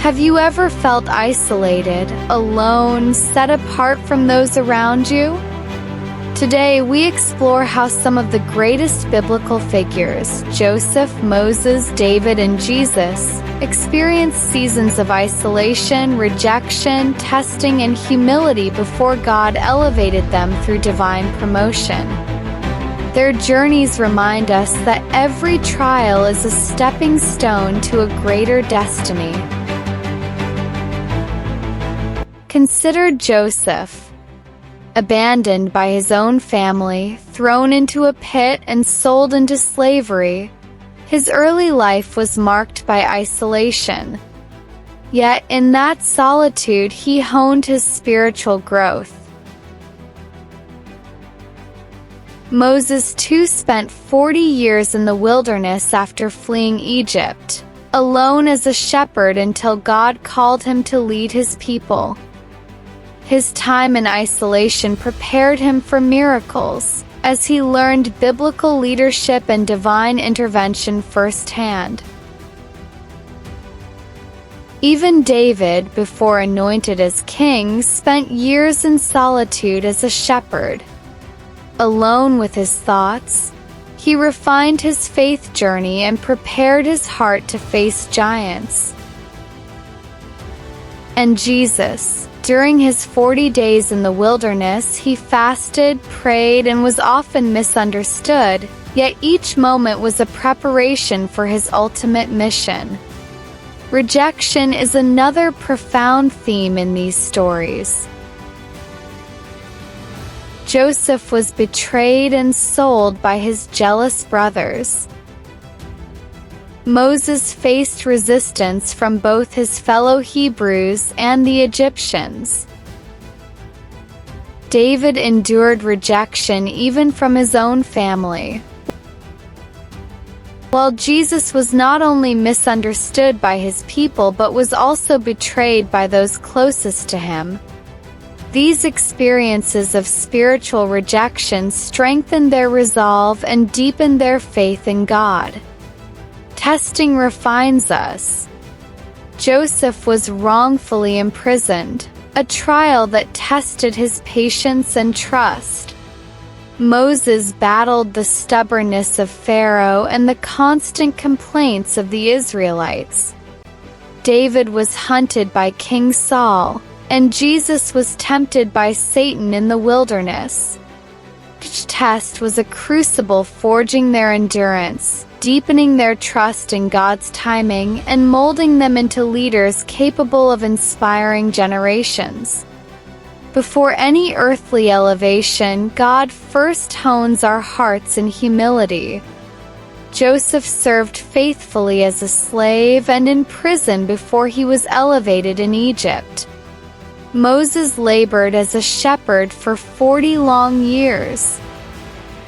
Have you ever felt isolated, alone, set apart from those around you? Today, we explore how some of the greatest biblical figures, Joseph, Moses, David, and Jesus, experienced seasons of isolation, rejection, testing, and humility before God elevated them through divine promotion. Their journeys remind us that every trial is a stepping stone to a greater destiny. Consider Joseph. Abandoned by his own family, thrown into a pit and sold into slavery, his early life was marked by isolation. Yet in that solitude he honed his spiritual growth. Moses too spent 40 years in the wilderness after fleeing Egypt, alone as a shepherd until God called him to lead his people. His time in isolation prepared him for miracles, as he learned biblical leadership and divine intervention firsthand. Even David, before anointed as king, spent years in solitude as a shepherd. Alone with his thoughts, he refined his faith journey and prepared his heart to face giants. And Jesus, during his 40 days in the wilderness, he fasted, prayed, and was often misunderstood, yet each moment was a preparation for his ultimate mission. Rejection is another profound theme in these stories. Joseph was betrayed and sold by his jealous brothers. Moses faced resistance from both his fellow Hebrews and the Egyptians. David endured rejection even from his own family. While Jesus was not only misunderstood by his people but was also betrayed by those closest to him. These experiences of spiritual rejection strengthened their resolve and deepened their faith in God. Testing refines us. Joseph was wrongfully imprisoned, a trial that tested his patience and trust. Moses battled the stubbornness of Pharaoh and the constant complaints of the Israelites. David was hunted by King Saul, and Jesus was tempted by Satan in the wilderness. Each test was a crucible forging their endurance, deepening their trust in God's timing, and molding them into leaders capable of inspiring generations. Before any earthly elevation, God first hones our hearts in humility. Joseph served faithfully as a slave and in prison before he was elevated in Egypt. Moses labored as a shepherd for 40 long years.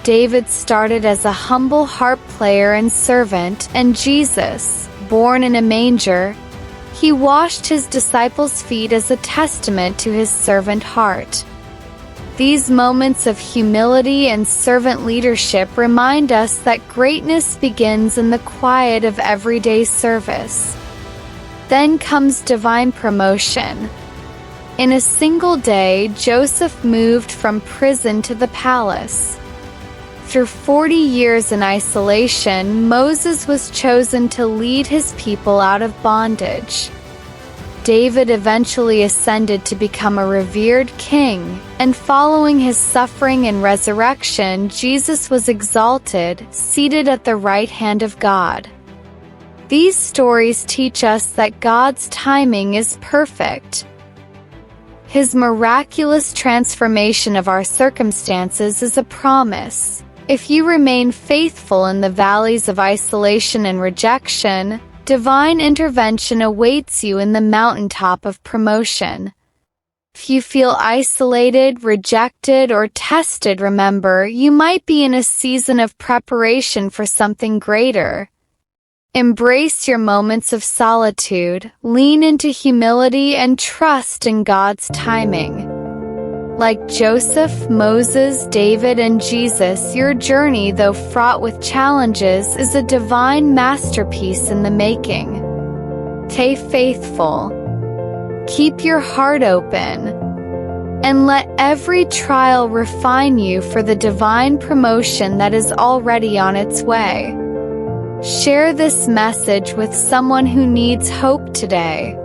David started as a humble harp player and servant, and Jesus, born in a manger, he washed his disciples' feet as a testament to his servant heart. These moments of humility and servant leadership remind us that greatness begins in the quiet of everyday service. Then comes divine promotion. In a single day, Joseph moved from prison to the palace. Through 40 years in isolation, Moses was chosen to lead his people out of bondage. David eventually ascended to become a revered king, and following his suffering and resurrection, Jesus was exalted, seated at the right hand of God. These stories teach us that God's timing is perfect. His miraculous transformation of our circumstances is a promise. If you remain faithful in the valleys of isolation and rejection, divine intervention awaits you in the mountaintop of promotion. If you feel isolated, rejected, or tested, remember, you might be in a season of preparation for something greater. Embrace your moments of solitude, lean into humility, and trust in God's timing. Like Joseph, Moses, David, and Jesus, your journey, though fraught with challenges, is a divine masterpiece in the making. Stay faithful. Keep your heart open. And let every trial refine you for the divine promotion that is already on its way. Share this message with someone who needs hope today.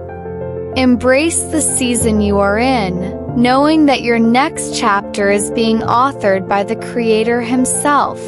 Embrace the season you are in, knowing that your next chapter is being authored by the Creator Himself.